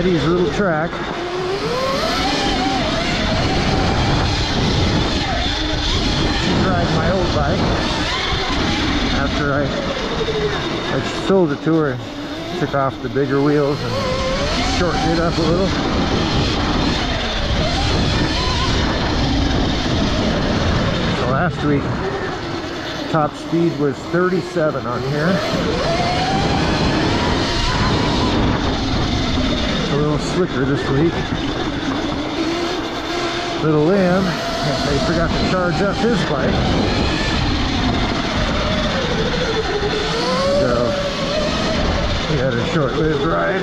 Eddie's little track. She's riding my old bike after I sold it to her, took off the bigger wheels and shortened it up a little. So last week top speed was 37 on here. A little slicker this week. Little Liam, they forgot to charge up his bike. So he had a short-lived ride.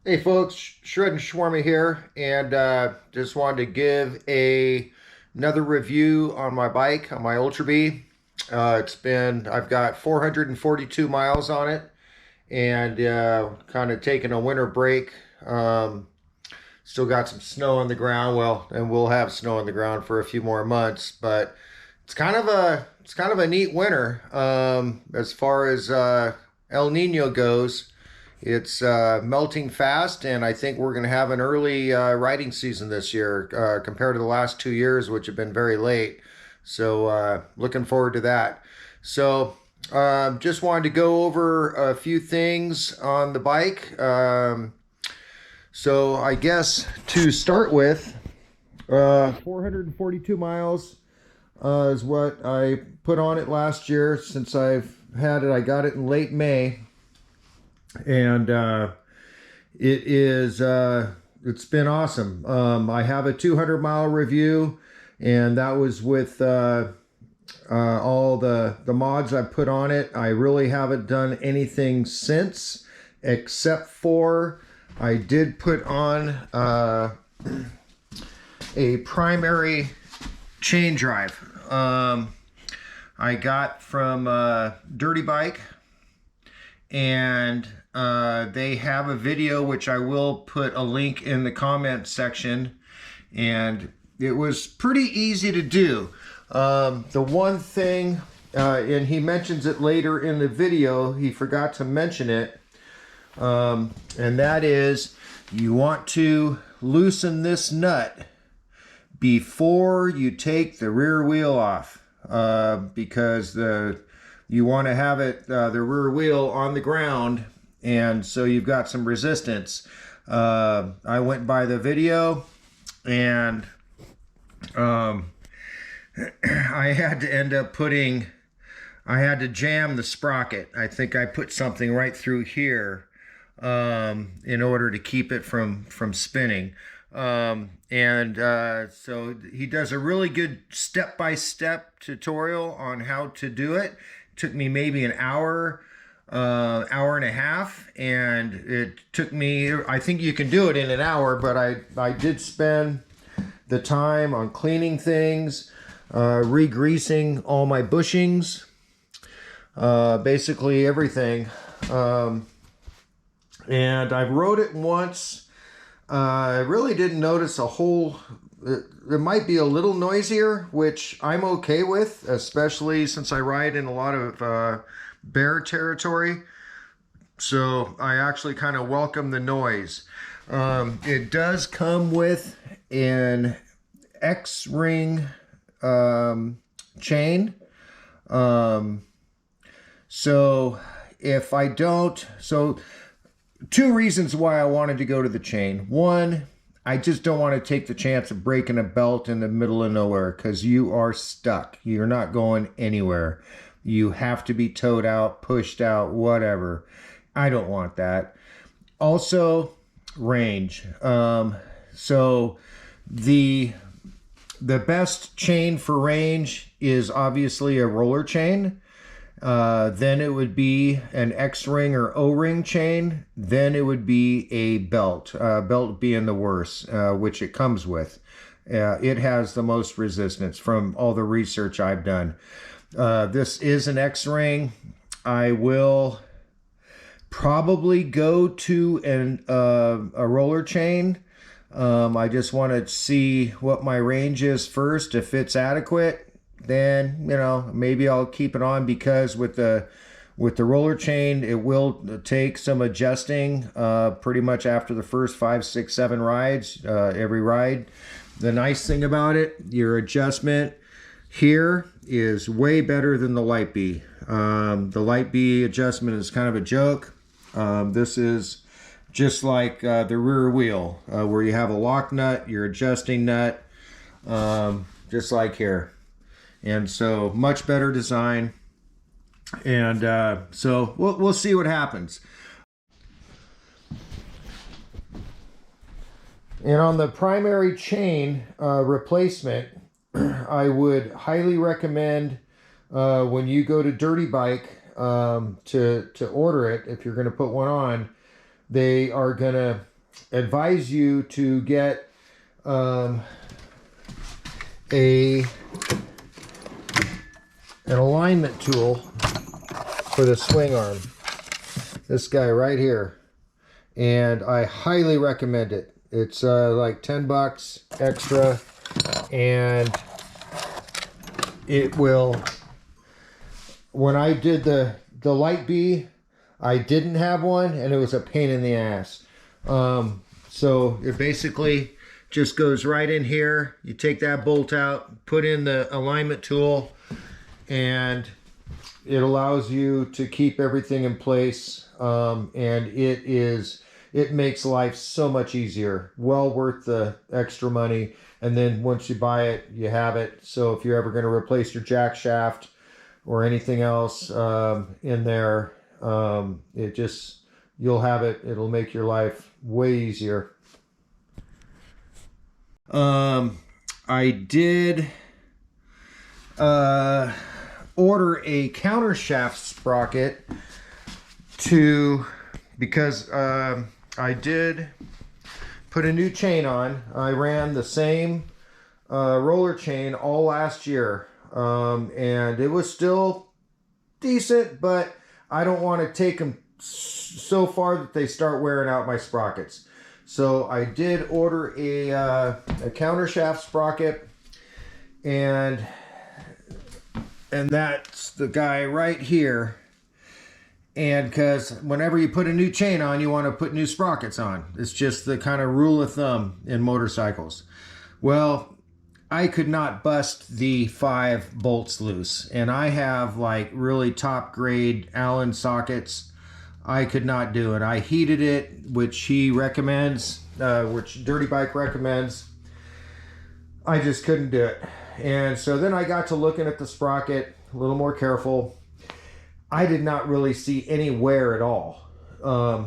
Hey folks, Shred and Shawarma here, and just wanted to give another review on my bike, on my Ultra Bee. I've got 442 miles on it, and kind of taking a winter break. Still got some snow on the ground, well, and we'll have snow on the ground for a few more months, but it's kind of a neat winter as far as El Nino goes. It's melting fast, and I think we're going to have an early riding season this year compared to the last 2 years, which have been very late. So looking forward to that. So just wanted to go over a few things on the bike. So I guess to start with, 442 miles is what I put on it last year. Since I've had it, I got it in late May. And it's been awesome. I have a 200-mile review, and that was with all the mods I put on it. I really haven't done anything since, except for I did put on a primary chain drive. I got from Dirty Bike, and they have a video which I will put a link in the comments section, and it was pretty easy to do. The one thing, and he mentions it later in the video, he forgot to mention it, and that is you want to loosen this nut before you take the rear wheel off, because you want to have it the rear wheel on the ground, and so you've got some resistance. I went by the video, and I had to end up I had to jam the sprocket. I think I put something right through here in order to keep it from spinning. So he does a really good step-by-step tutorial on how to do it. Took me maybe an hour and a half, and it took me, I think you can do it in an hour, but I did spend the time on cleaning things, re-greasing all my bushings, basically everything. And I rode it once. I really didn't notice a whole, it might be a little noisier, which I'm okay with, especially since I ride in a lot of bear territory. So I actually kind of welcome the noise. It does come with an X-ring chain. So if I don't, two reasons why I wanted to go to the chain. One, I just don't want to take the chance of breaking a belt in the middle of nowhere, because you are stuck. You're not going anywhere. You have to be towed out, pushed out, whatever. I don't want that. Also, range. So the best chain for range is obviously a roller chain. Then it would be an X-ring or O-ring chain. Then it would be a belt, belt being the worst, which it comes with. It has the most resistance from all the research I've done. This is an X-ring. I will probably go to a roller chain. I just want to see what my range is first. If it's adequate, then, you know, maybe I'll keep it on, because with the roller chain, it will take some adjusting pretty much after the first 5, 6, 7 rides, every ride. The nice thing about it, your adjustment here is way better than the Light Bee. The Light Bee adjustment is kind of a joke. This is just like the rear wheel, where you have a lock nut, your adjusting nut, just like here. And so much better design. And so we'll see what happens. And on the primary chain replacement, I would highly recommend when you go to Dirty Bike to order it, if you're going to put one on, they are going to advise you to get an alignment tool for the swing arm. This guy right here. And I highly recommend it. It's like 10 bucks extra, and it will, when I did the Light Bee, I didn't have one, and it was a pain in the ass. So it basically just goes right in here. You take that bolt out, put in the alignment tool, and it allows you to keep everything in place. And it makes life so much easier. Well worth the extra money. And then once you buy it, you have it. So if you're ever going to replace your jack shaft or anything else in there, you'll have it. It'll make your life way easier. I did order a counter shaft sprocket because I did put a new chain on. I ran the same roller chain all last year, and it was still decent, but I don't want to take them so far that they start wearing out my sprockets. So I did order a counter shaft sprocket, and that's the guy right here. And because whenever you put a new chain on, you want to put new sprockets on. It's just the kind of rule of thumb in motorcycles. Well, I could not bust the 5 bolts loose. And I have like really top grade Allen sockets. I could not do it. I heated it, which he recommends, which Dirty Bike recommends. I just couldn't do it. And so then I got to looking at the sprocket a little more careful. I did not really see any wear at all.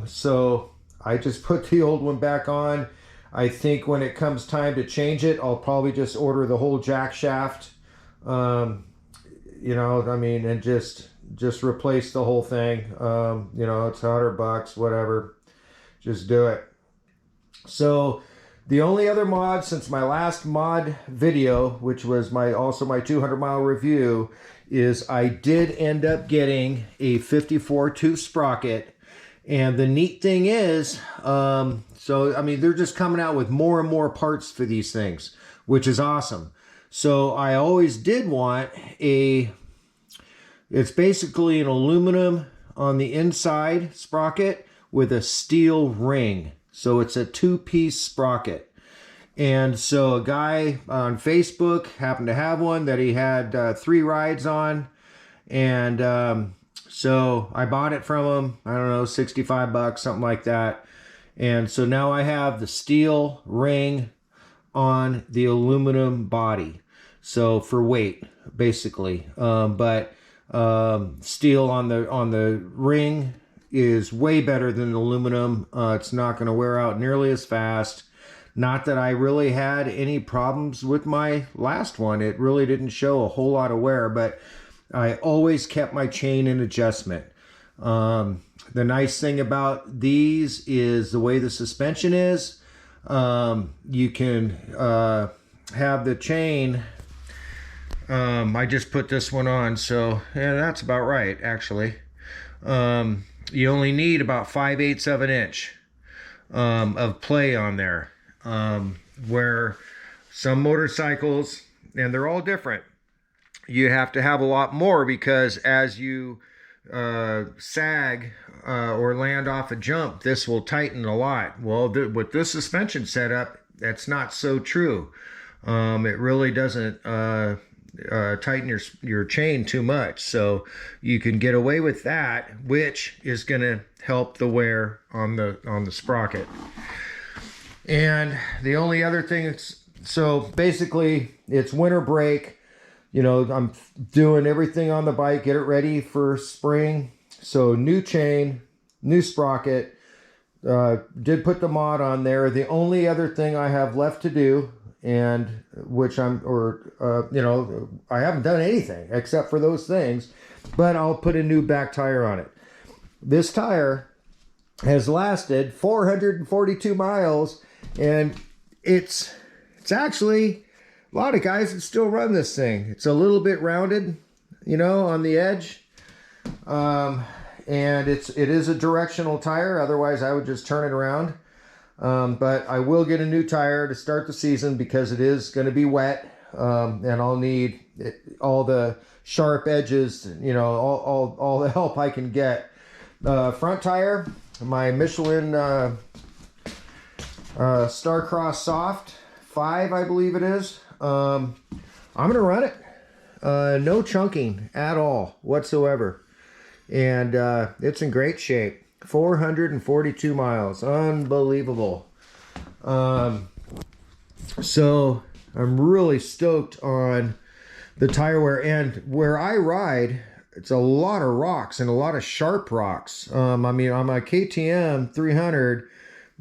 So I just put the old one back on. I think when it comes time to change it, I'll probably just order the whole jack shaft. You know, I mean, and just replace the whole thing. You know, it's $100, whatever. Just do it. So the only other mod since my last mod video, which was also my 200-mile review, is I did end up getting a 54 tooth sprocket. And the neat thing is, so I mean, they're just coming out with more and more parts for these things, which is awesome. So I always did want it's basically an aluminum on the inside sprocket with a steel ring. So it's a 2-piece sprocket. And so a guy on Facebook happened to have one that he had 3 rides on. And so I bought it from him, I don't know, 65 bucks, something like that. And so now I have the steel ring on the aluminum body. So for weight, basically. But steel on the ring is way better than aluminum. It's not going to wear out nearly as fast. Not that I really had any problems with my last one. It really didn't show a whole lot of wear, but I always kept my chain in adjustment. The nice thing about these is the way the suspension is. You can have the chain I just put this one on, so yeah, that's about right, actually. You only need about 5/8 of an inch of play on there, where some motorcycles, and they're all different, you have to have a lot more, because as you sag or land off a jump, this will tighten a lot. Well, with this suspension setup, that's not so true. It really doesn't tighten your chain too much, so you can get away with that, which is going to help the wear on the sprocket. And the only other thing is, so basically it's winter break. You know, I'm doing everything on the bike, get it ready for spring. So new chain, new sprocket, did put the mod on there. The only other thing I have left to do, and which you know, I haven't done anything except for those things, but I'll put a new back tire on it. This tire has lasted 442 miles, and it's actually, a lot of guys that still run this thing. It's a little bit rounded, you know, on the edge. And it is a directional tire. Otherwise, I would just turn it around. But I will get a new tire to start the season, because it is going to be wet. And I'll need all the sharp edges, you know, all the help I can get. Front tire, my Michelin Starcross Soft 5, I believe it is. I'm going to run it. No chunking at all whatsoever. And it's in great shape. 442 miles. Unbelievable. So I'm really stoked on the tire wear. And where I ride, it's a lot of rocks, and a lot of sharp rocks. I mean, on my KTM 300,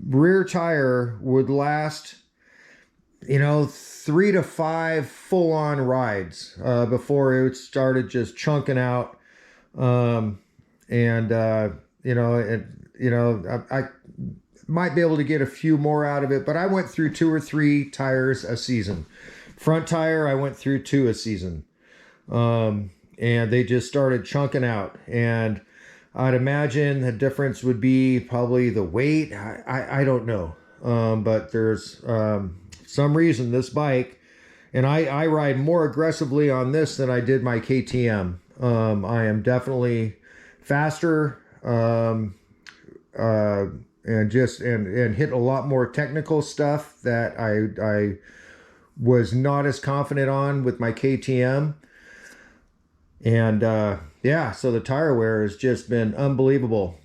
rear tire would last, you know, 3 to 5 full-on rides before it started just chunking out. I might be able to get a few more out of it, but I went through 2 or 3 tires a season. Front tire, I went through 2 a season. And they just started chunking out. And I'd imagine the difference would be probably the weight. I don't know. But there's some reason this bike, and I ride more aggressively on this than I did my KTM. I am definitely faster, and hit a lot more technical stuff that I was not as confident on with my KTM. And yeah, so the tire wear has just been unbelievable.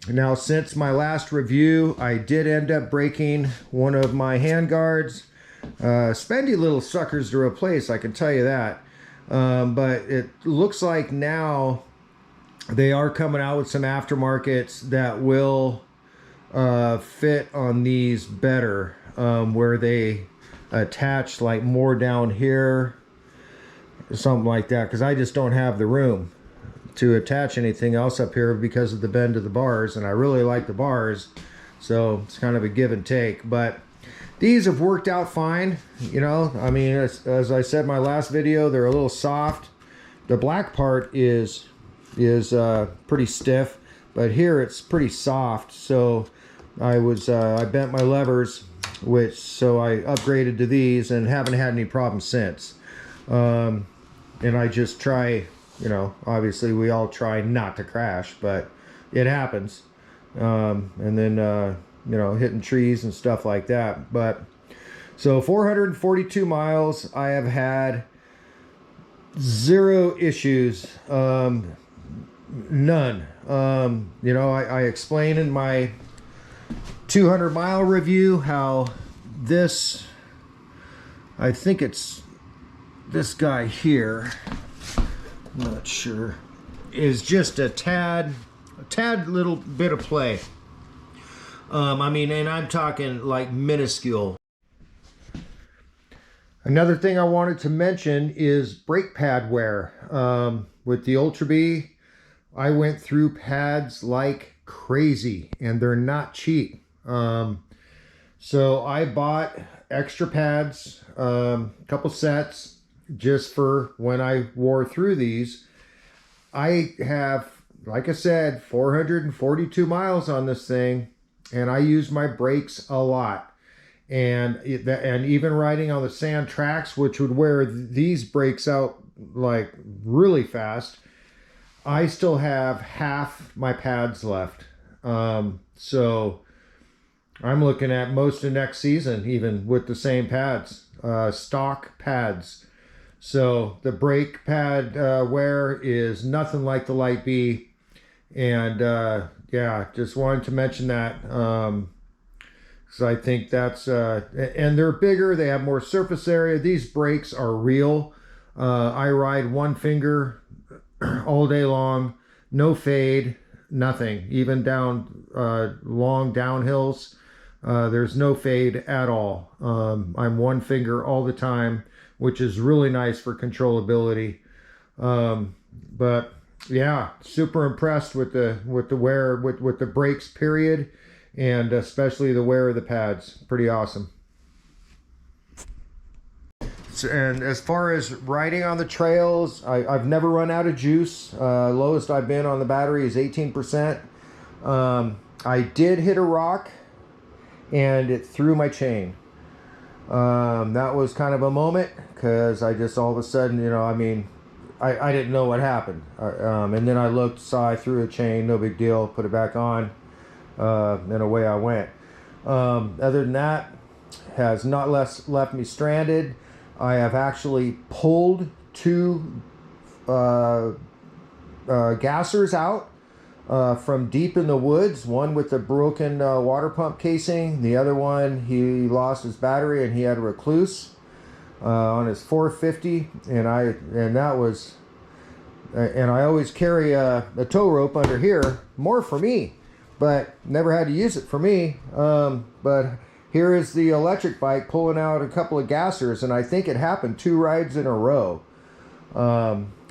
Now, since my last review, I did end up breaking one of my hand guards. Spendy little suckers to replace, I can tell you that. But it looks like now they are coming out with some aftermarkets that will fit on these better, where they attach like more down here, something like that, because I just don't have the room to attach anything else up here because of the bend of the bars, and I really like the bars, so it's kind of a give and take. But these have worked out fine, you know. I mean, as I said in my last video, they're a little soft. The black part is pretty stiff, but here it's pretty soft. So I bent my levers, so I upgraded to these and haven't had any problems since. And I just try, you know, obviously we all try not to crash, but it happens. And then, you know, hitting trees and stuff like that. But so 442 miles, I have had 0 issues, none. You know, I explained in my 200-mile review how this, I think it's this guy here, I'm not sure, is just a tad little bit of play. I mean, and I'm talking like minuscule. Another thing I wanted to mention is brake pad wear. With the Ultra Bee, I went through pads like crazy, and they're not cheap. So I bought extra pads, a couple sets, just for when I wore through these. I have, like I said, 442 miles on this thing, and I use my brakes a lot. And even riding on the sand tracks, which would wear these brakes out like really fast, I still have half my pads left. So I'm looking at most of next season, even with the same pads, stock pads. So the brake pad wear is nothing like the Light Bee. And yeah, just wanted to mention that. So I think that's, and they're bigger, they have more surface area. These brakes are real. I ride one finger all day long, no fade, nothing. Even down long downhills, there's no fade at all. I'm one finger all the time, which is really nice for controllability. But yeah, super impressed with the wear, with the brakes period, and especially the wear of the pads. Pretty awesome. So, and as far as riding on the trails, I've never run out of juice. Lowest I've been on the battery is 18%. I did hit a rock and it threw my chain. That was kind of a moment, because I just all of a sudden, you know, I mean, I didn't know what happened. And then I looked, saw I threw a chain, no big deal, put it back on, and away I went. Other than that, has not left me stranded. I have actually pulled two gassers out from deep in the woods. One with a broken water pump casing. The other one, he lost his battery and he had a recluse on his 450. And I always carry a tow rope under here, more for me, but never had to use it for me. But here is the electric bike pulling out a couple of gassers, and I think it happened 2 rides in a row,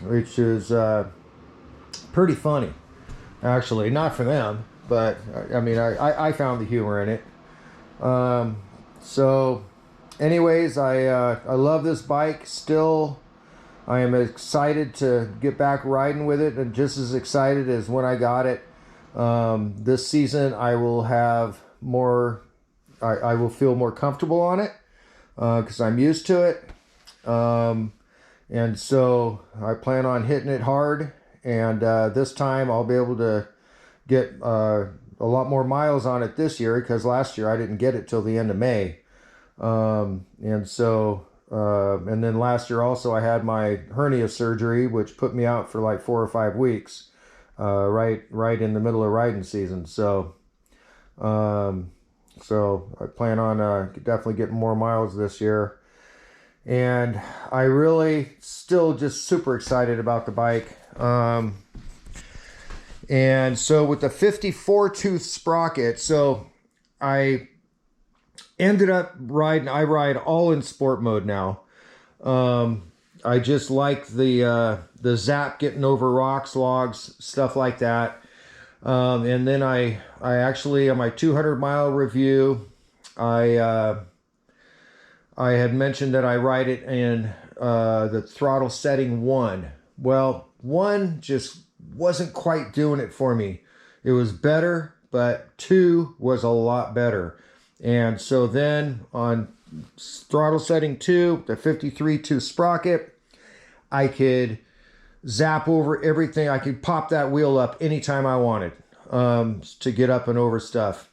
which is pretty funny, actually. Not for them, but I mean, I found the humor in it. So anyways, I love this bike still. I am excited to get back riding with it, and just as excited as when I got it. This season I will have more, I will feel more comfortable on it, because I'm used to it. And so I plan on hitting it hard, and this time I'll be able to get a lot more miles on it this year, because last year I didn't get it till the end of May. And so and then last year also I had my hernia surgery, which put me out for like 4 or 5 weeks, right in the middle of riding season. So I plan on definitely getting more miles this year. And I really still just super excited about the bike. And so with the 54 tooth sprocket, so I ended up riding, I ride all in sport mode now. I just like the zap, getting over rocks, logs, stuff like that. And then I actually, on my 200-mile review, I had mentioned that I ride it in the throttle setting 1. Well, 1 just wasn't quite doing it for me. It was better, but 2 was a lot better. And so then on throttle setting 2, the 53 tooth sprocket, I could zap over everything. I could pop that wheel up anytime I wanted, to get up and over stuff.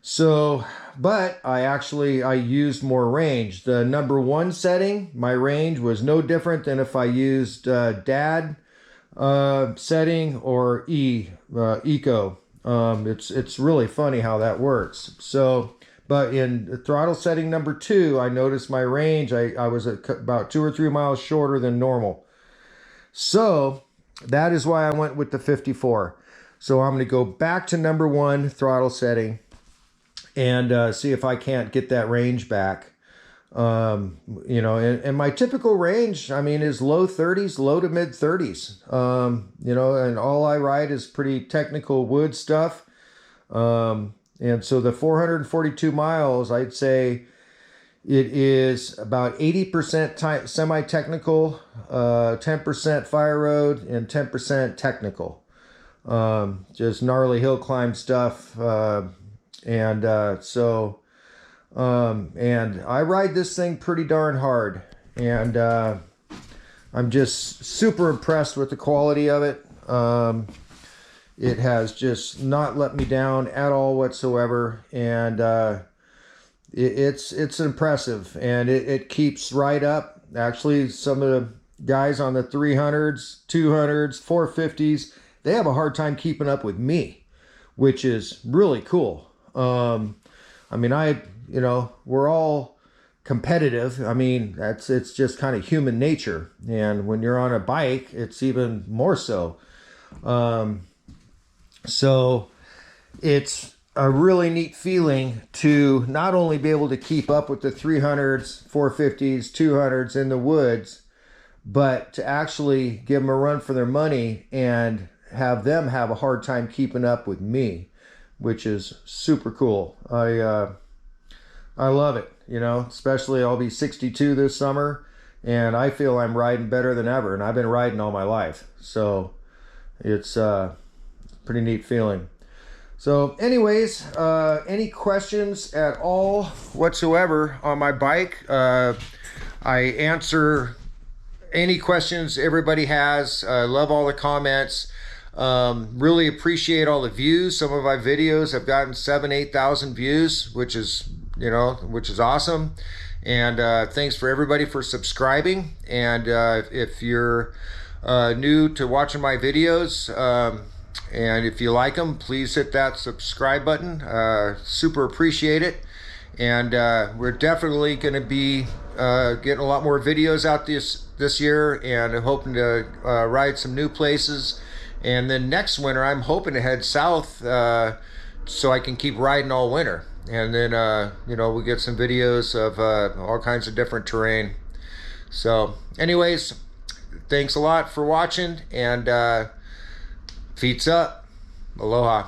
So, but I used more range. The number 1 setting, my range was no different than if I used dad setting or eco. It's really funny how that works. So, but in the throttle setting number 2, I noticed my range, I was about 2 or 3 miles shorter than normal. So that is why I went with the 54. So I'm going to go back to number 1 throttle setting and see if I can't get that range back. You know, and my typical range, I mean, is low 30s, low to mid 30s. You know, and all I ride is pretty technical wood stuff. And so the 442 miles, I'd say It is about 80% semi-technical, 10% fire road, and 10% technical. Just gnarly hill climb stuff. And I ride this thing pretty darn hard. And I'm just super impressed with the quality of it. It has just not let me down at all whatsoever. And it's impressive, and it keeps right up. Actually, some of the guys on the 300s, 200s, 450s, they have a hard time keeping up with me, which is really cool. I mean, we're all competitive. I mean, it's just kind of human nature, and when you're on a bike, it's even more so. So it's a really neat feeling to not only be able to keep up with the 300s, 450s, 200s in the woods, but to actually give them a run for their money and have them have a hard time keeping up with me, which is super cool. I love it, especially I'll be 62 this summer, and I feel I'm riding better than ever, and I've been riding all my life. So it's a pretty neat feeling. So anyways, any questions at all whatsoever on my bike? I answer any questions everybody has. I love all the comments. Really appreciate all the views. Some of my videos have gotten 7,000-8,000 views, which is awesome. And thanks for everybody for subscribing. And if you're new to watching my videos, and if you like them, please hit that subscribe button. Super appreciate it. And we're definitely going to be getting a lot more videos out this year, and I'm hoping to ride some new places. And then next winter, I'm hoping to head south so I can keep riding all winter. And then, we'll get some videos of all kinds of different terrain. So anyways, thanks a lot for watching, and feet's up. Aloha.